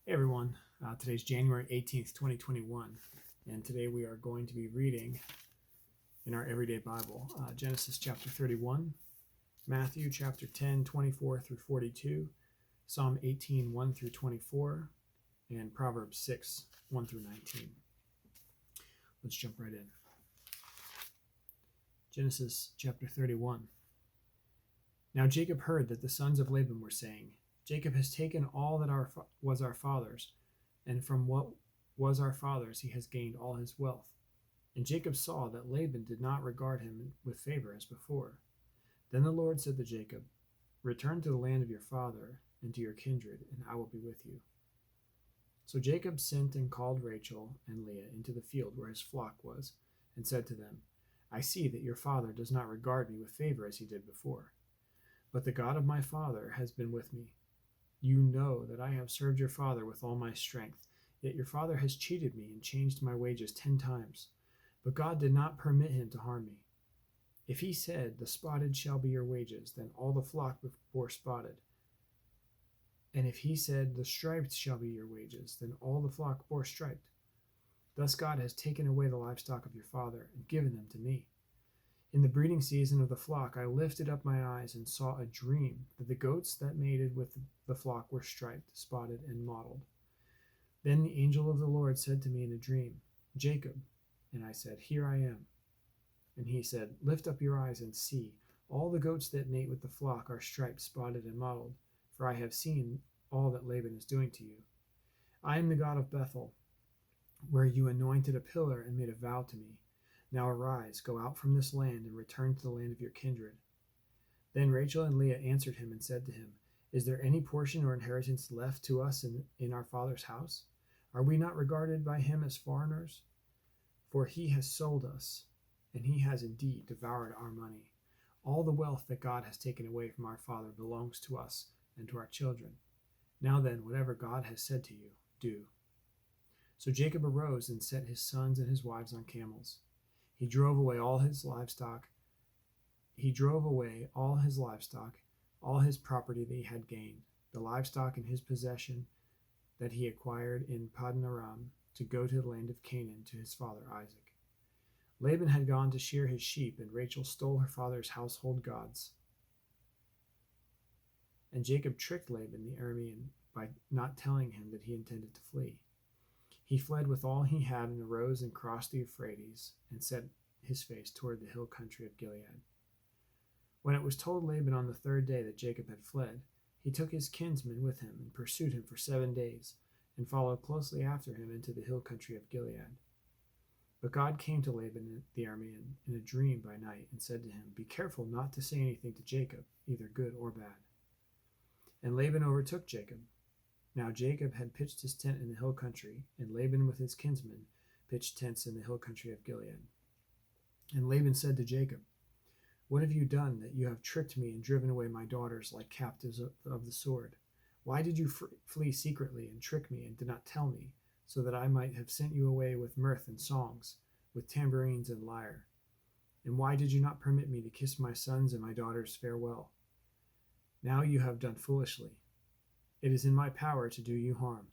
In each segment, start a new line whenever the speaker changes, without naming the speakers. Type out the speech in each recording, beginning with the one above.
Hey everyone, today's January 18th, 2021, and today we are going to be reading in our Everyday Bible Genesis chapter 31, Matthew chapter 10, 24 through 42, Psalm 18, 1 through 24, and Proverbs 6, 1 through 19. Let's jump right in. Genesis chapter 31. Now Jacob heard that the sons of Laban were saying, Jacob has taken all that was our father's, and from what was our father's he has gained all his wealth. And Jacob saw that Laban did not regard him with favor as before. Then the Lord said to Jacob, Return to the land of your father and to your kindred, and I will be with you. So Jacob sent and called Rachel and Leah into the field where his flock was, and said to them, I see that your father does not regard me with favor as he did before. But the God of my father has been with me. You know that I have served your father with all my strength, yet your father has cheated me and changed my wages 10 times. But God did not permit him to harm me. If he said, The spotted shall be your wages, then all the flock bore spotted. And if he said, The striped shall be your wages, then all the flock bore striped. Thus God has taken away the livestock of your father and given them to me. In the breeding season of the flock, I lifted up my eyes and saw a dream that the goats that mated with the flock were striped, spotted, and mottled. Then the angel of the Lord said to me in a dream, Jacob. And I said, Here I am. And he said, Lift up your eyes and see. All the goats that mate with the flock are striped, spotted, and mottled, for I have seen all that Laban is doing to you. I am the God of Bethel, where you anointed a pillar and made a vow to me. Now arise, go out from this land, and return to the land of your kindred. Then Rachel and Leah answered him and said to him, Is there any portion or inheritance left to us in our father's house? Are we not regarded by him as foreigners? For he has sold us, and he has indeed devoured our money. All the wealth that God has taken away from our father belongs to us and to our children. Now then, whatever God has said to you, do. So Jacob arose and set his sons and his wives on camels. He drove away all his livestock, all his property that he had gained, the livestock in his possession that he acquired in Paddan Aram, to go to the land of Canaan to his father Isaac. Laban had gone to shear his sheep, and Rachel stole her father's household gods. And Jacob tricked Laban the Aramean by not telling him that he intended to flee. He fled with all he had and arose and crossed the Euphrates and set his face toward the hill country of Gilead. When it was told Laban on the third day that Jacob had fled, he took his kinsmen with him and pursued him for 7 days and followed closely after him into the hill country of Gilead. But God came to Laban the Aramean in a dream by night and said to him, Be careful not to say anything to Jacob, either good or bad. And Laban overtook Jacob. Now Jacob had pitched his tent in the hill country, and Laban with his kinsmen pitched tents in the hill country of Gilead. And Laban said to Jacob, What have you done that you have tricked me and driven away my daughters like captives of the sword? Why did you flee secretly and trick me and did not tell me, so that I might have sent you away with mirth and songs, with tambourines and lyre? And why did you not permit me to kiss my sons and my daughters farewell? Now you have done foolishly. It is in my power to do you harm.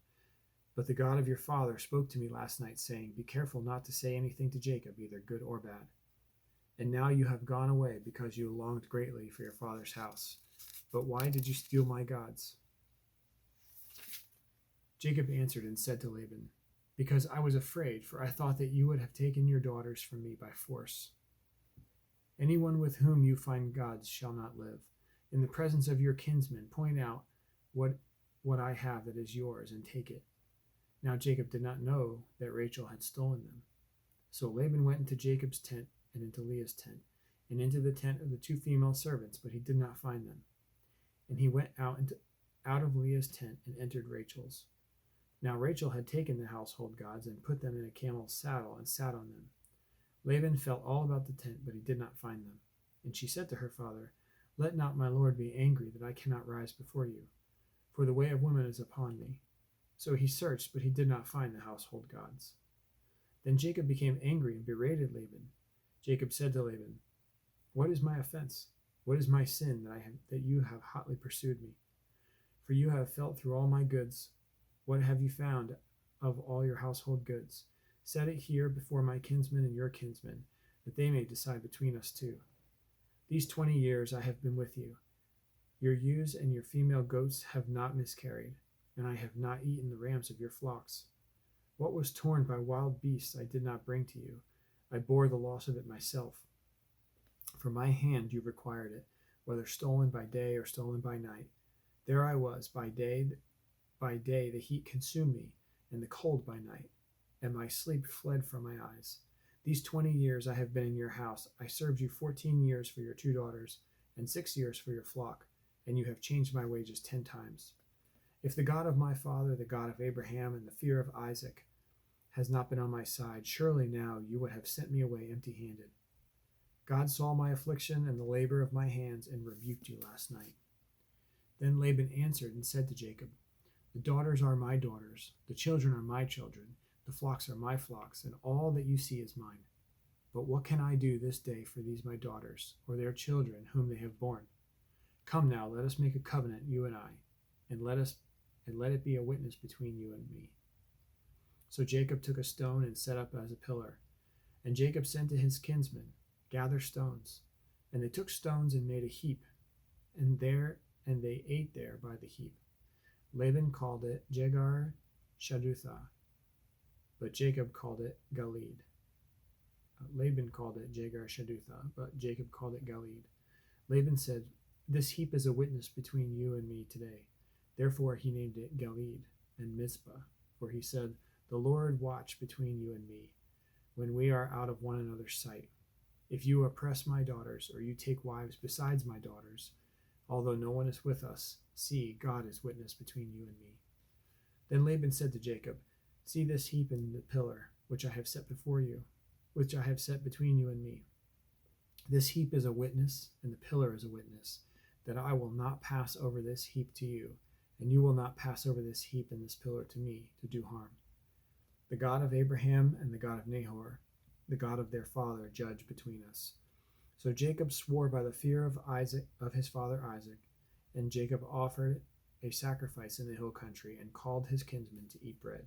But the God of your father spoke to me last night, saying, Be careful not to say anything to Jacob, either good or bad. And now you have gone away because you longed greatly for your father's house. But why did you steal my gods? Jacob answered and said to Laban, Because I was afraid, for I thought that you would have taken your daughters from me by force. Anyone with whom you find gods shall not live. In the presence of your kinsmen, point out what I have that is yours, and take it. Now Jacob did not know that Rachel had stolen them. So Laban went into Jacob's tent and into Leah's tent, and into the tent of the 2 female servants, but he did not find them. And he went out of Leah's tent and entered Rachel's. Now Rachel had taken the household gods and put them in a camel's saddle and sat on them. Laban felt all about the tent, but he did not find them. And she said to her father, Let not my lord be angry that I cannot rise before you, for the way of women is upon me. So he searched, but he did not find the household gods. Then Jacob became angry and berated Laban. Jacob said to Laban, What is my offense? What is my sin that you have hotly pursued me? For you have felt through all my goods What have you found of all your household goods? Set it here before my kinsmen and your kinsmen, that they may decide between us two. These 20 years I have been with you. Your ewes and your female goats have not miscarried, and I have not eaten the rams of your flocks. What was torn by wild beasts I did not bring to you. I bore the loss of it myself. From my hand you required it, whether stolen by day or stolen by night. There I was, by day the heat consumed me, and the cold by night, and my sleep fled from my eyes. These 20 years I have been in your house. I served you 14 years for your 2 daughters, and 6 years for your flock, and you have changed my wages 10 times. If the God of my father, the God of Abraham, and the fear of Isaac has not been on my side, surely now you would have sent me away empty-handed. God saw my affliction and the labor of my hands, and rebuked you last night. Then Laban answered and said to Jacob, The daughters are my daughters, the children are my children, the flocks are my flocks, and all that you see is mine. But what can I do this day for these my daughters, or their children whom they have borne? Come now, let us make a covenant, you and I, and let it be a witness between you and me. So Jacob took a stone and set up as a pillar. And Jacob said to his kinsmen, Gather stones. And they took stones and made a heap, and they ate there by the heap. Laban called it Jegar Shaduthah, but Jacob called it Galeed. Laban called it Jegar Shaduthah, but Jacob called it Galeed. Laban said, This heap is a witness between you and me today. Therefore he named it Galeed and Mizpah, for he said, The Lord watch between you and me, when we are out of one another's sight. If you oppress my daughters, or you take wives besides my daughters, although no one is with us, see, God is witness between you and me. Then Laban said to Jacob, See this heap and the pillar, which I have set before you, which I have set between you and me. This heap is a witness, and the pillar is a witness, that I will not pass over this heap to you, and you will not pass over this heap and this pillar to me, to do harm. The God of Abraham and the God of Nahor, the God of their father, judge between us. So Jacob swore by the fear of his father Isaac, and Jacob offered a sacrifice in the hill country, and called his kinsmen to eat bread.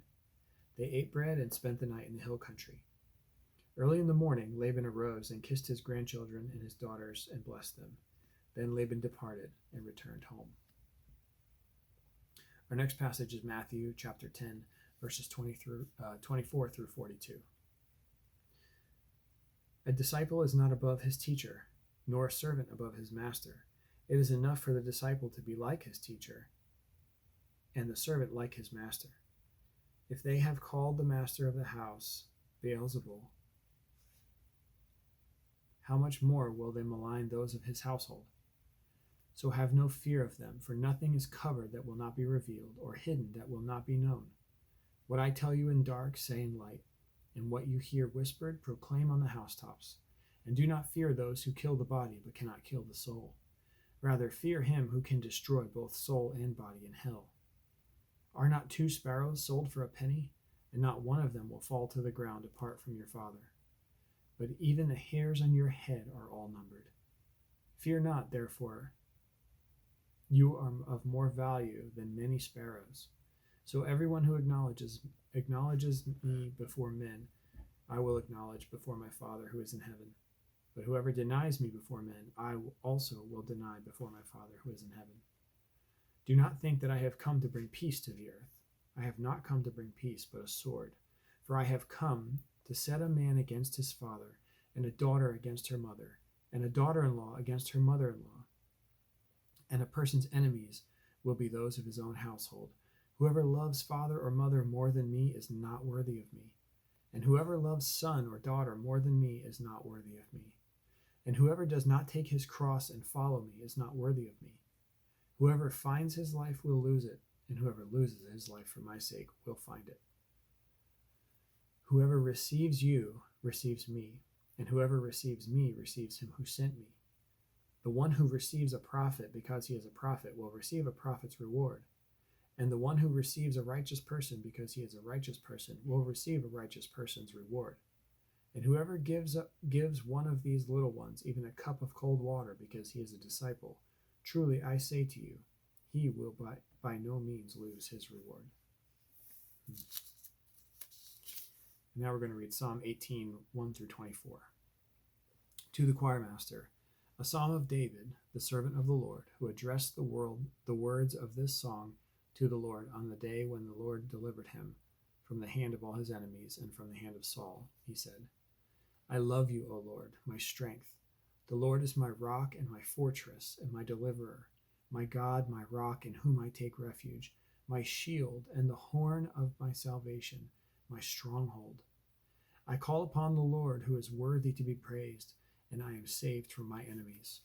They ate bread and spent the night in the hill country. Early in the morning Laban arose and kissed his grandchildren and his daughters and blessed them. Then Laban departed and returned home. Our next passage is Matthew chapter 10, verses 24 through 42. A disciple is not above his teacher, nor a servant above his master. It is enough for the disciple to be like his teacher, and the servant like his master. If they have called the master of the house Beelzebul, how much more will they malign those of his household? So have no fear of them, for nothing is covered that will not be revealed, or hidden that will not be known. What I tell you in dark, say in light, and what you hear whispered, proclaim on the housetops. And do not fear those who kill the body, but cannot kill the soul. Rather, fear him who can destroy both soul and body in hell. Are not 2 sparrows sold for a penny? And not one of them will fall to the ground apart from your Father. But even the hairs on your head are all numbered. Fear not, therefore. You are of more value than many sparrows. So everyone who acknowledges me before men, I will acknowledge before my Father who is in heaven. But whoever denies me before men, I also will deny before my Father who is in heaven. Do not think that I have come to bring peace to the earth. I have not come to bring peace, but a sword. For I have come to set a man against his father, and a daughter against her mother, and a daughter-in-law against her mother-in-law. And a person's enemies will be those of his own household. Whoever loves father or mother more than me is not worthy of me. And whoever loves son or daughter more than me is not worthy of me. And whoever does not take his cross and follow me is not worthy of me. Whoever finds his life will lose it, and whoever loses his life for my sake will find it. Whoever receives you receives me, and whoever receives me receives him who sent me. The one who receives a prophet because he is a prophet will receive a prophet's reward, and the one who receives a righteous person because he is a righteous person will receive a righteous person's reward. And whoever gives one of these little ones even a cup of cold water because he is a disciple, truly I say to you, he will by no means lose his reward. Now we're going to read Psalm 18, 1 through 24. To the choirmaster, a psalm of David, the servant of the Lord, who addressed the words of this song to the Lord on the day when the Lord delivered him from the hand of all his enemies and from the hand of Saul. He said, I love you, O Lord, my strength. The Lord is my rock and my fortress and my deliverer, my God, my rock in whom I take refuge, my shield and the horn of my salvation, my stronghold. I call upon the Lord, who is worthy to be praised, and I am saved from my enemies.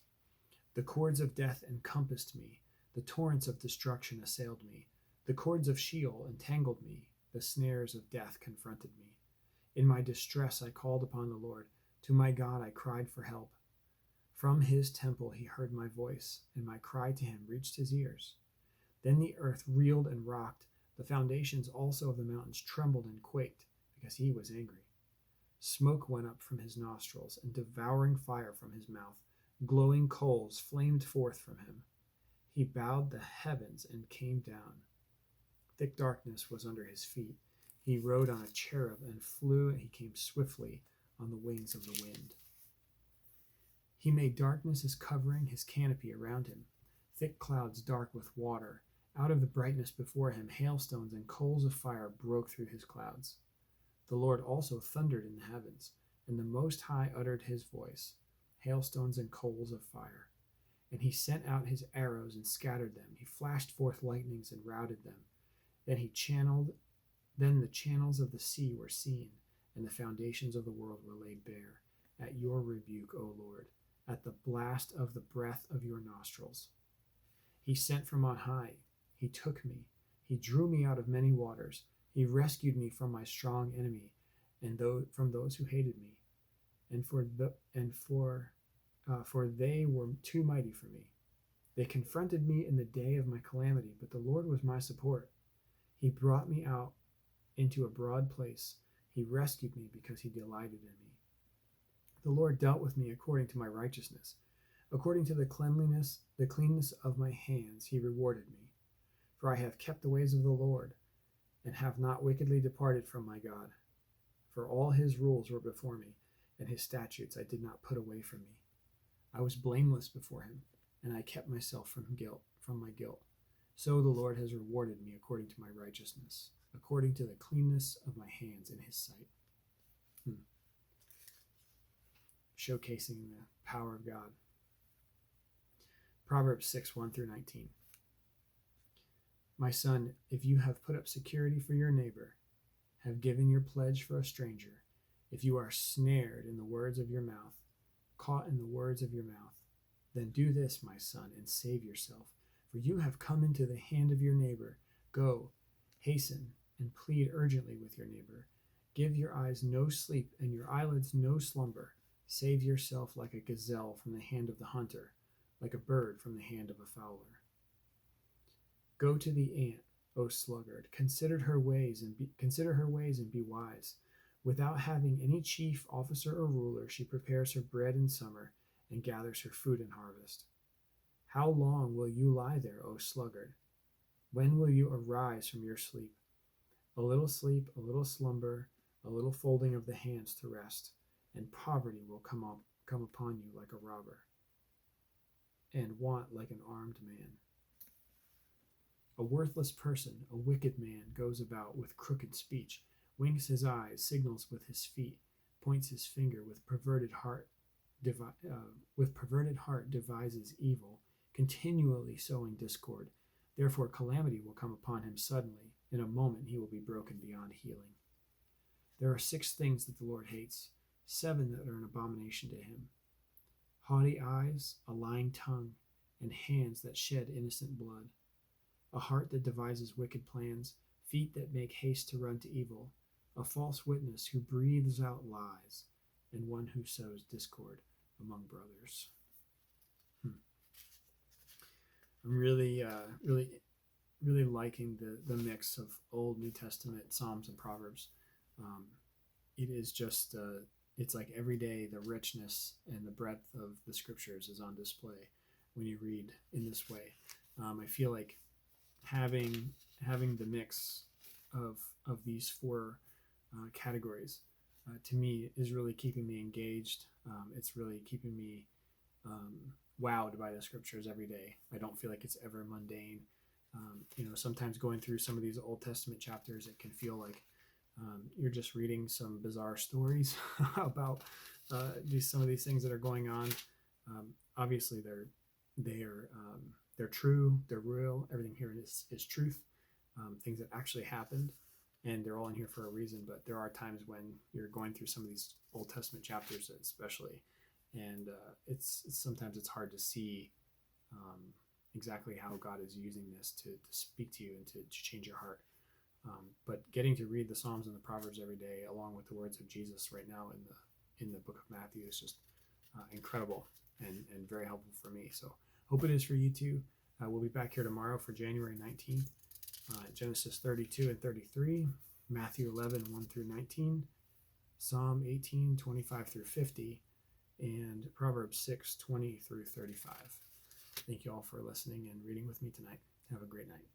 The cords of death encompassed me, the torrents of destruction assailed me, the cords of Sheol entangled me, the snares of death confronted me. In my distress I called upon the Lord. To my God I cried for help. From his temple he heard my voice, and my cry to him reached his ears. Then the earth reeled and rocked. The foundations also of the mountains trembled and quaked, because he was angry. Smoke went up from his nostrils, and devouring fire from his mouth. Glowing coals flamed forth from him. He bowed the heavens and came down. Thick darkness was under his feet. He rode on a cherub and flew, and he came swiftly on the wings of the wind. He made darkness his covering, his canopy around him, thick clouds dark with water. Out of the brightness before him, hailstones and coals of fire broke through his clouds. The Lord also thundered in the heavens, and the Most High uttered his voice, hailstones and coals of fire. And he sent out his arrows and scattered them. He flashed forth lightnings and routed them. Then the channels of the sea were seen, and the foundations of the world were laid bare, at your rebuke, O Lord, at the blast of the breath of your nostrils. He sent from on high. He took me. He drew me out of many waters. He rescued me from my strong enemy, and from those who hated me, for they were too mighty for me. They confronted me in the day of my calamity, but the Lord was my support. He brought me out into a broad place. He rescued me because he delighted in me. The Lord dealt with me according to my righteousness. According to the cleanness of my hands, he rewarded me. For I have kept the ways of the Lord, and have not wickedly departed from my God. For all his rules were before me, and his statutes I did not put away from me. I was blameless before him, and I kept myself from my guilt. So the Lord has rewarded me according to my righteousness, according to the cleanness of my hands in his sight. Showcasing the power of God. Proverbs 6, 1 through 19. My son, if you have put up security for your neighbor, have given your pledge for a stranger, if you are snared in the words of your mouth, caught in the words of your mouth, then do this, my son, and save yourself. For you have come into the hand of your neighbor. Go, hasten, and plead urgently with your neighbor. Give your eyes no sleep, and your eyelids no slumber. Save yourself like a gazelle from the hand of the hunter, like a bird from the hand of a fowler. Go to the ant, O sluggard, consider her ways and be wise. Without having any chief, officer, or ruler, she prepares her bread in summer and gathers her food in harvest. How long will you lie there, O sluggard? When will you arise from your sleep? A little sleep, a little slumber, a little folding of the hands to rest, and poverty will come upon you like a robber, and want like an armed man. A worthless person, a wicked man, goes about with crooked speech, winks his eyes, signals with his feet, points his finger, with perverted heart devises evil, continually sowing discord. Therefore calamity will come upon him suddenly. In a moment he will be broken beyond healing. There are 6 things that the Lord hates, 7 that are an abomination to him: haughty eyes, a lying tongue, and hands that shed innocent blood, a heart that devises wicked plans, feet that make haste to run to evil, a false witness who breathes out lies, and one who sows discord among brothers. I'm really liking the mix of Old New Testament Psalms and Proverbs. It is just it's like every day the richness and the breadth of the scriptures is on display when you read in this way. I feel like having the mix of these four categories, to me, is really keeping me engaged. It's really keeping me wowed by the scriptures every day. I don't feel like it's ever mundane. Sometimes going through some of these Old Testament chapters, it can feel like you're just reading some bizarre stories about some of these things that are going on. Obviously, they're true, they're real. Everything here is truth, things that actually happened, and they're all in here for a reason. But there are times when you're going through some of these Old Testament chapters, especially, and sometimes it's hard to see exactly how God is using this to speak to you and to change your heart. But getting to read the Psalms and the Proverbs every day, along with the words of Jesus right now in the book of Matthew, is just incredible and very helpful for me. So hope it is for you too. We'll be back here tomorrow for January 19th, Genesis 32 and 33, Matthew 11, 1 through 19, Psalm 18, 25 through 50, and Proverbs 6, 20 through 35. Thank you all for listening and reading with me tonight. Have a great night.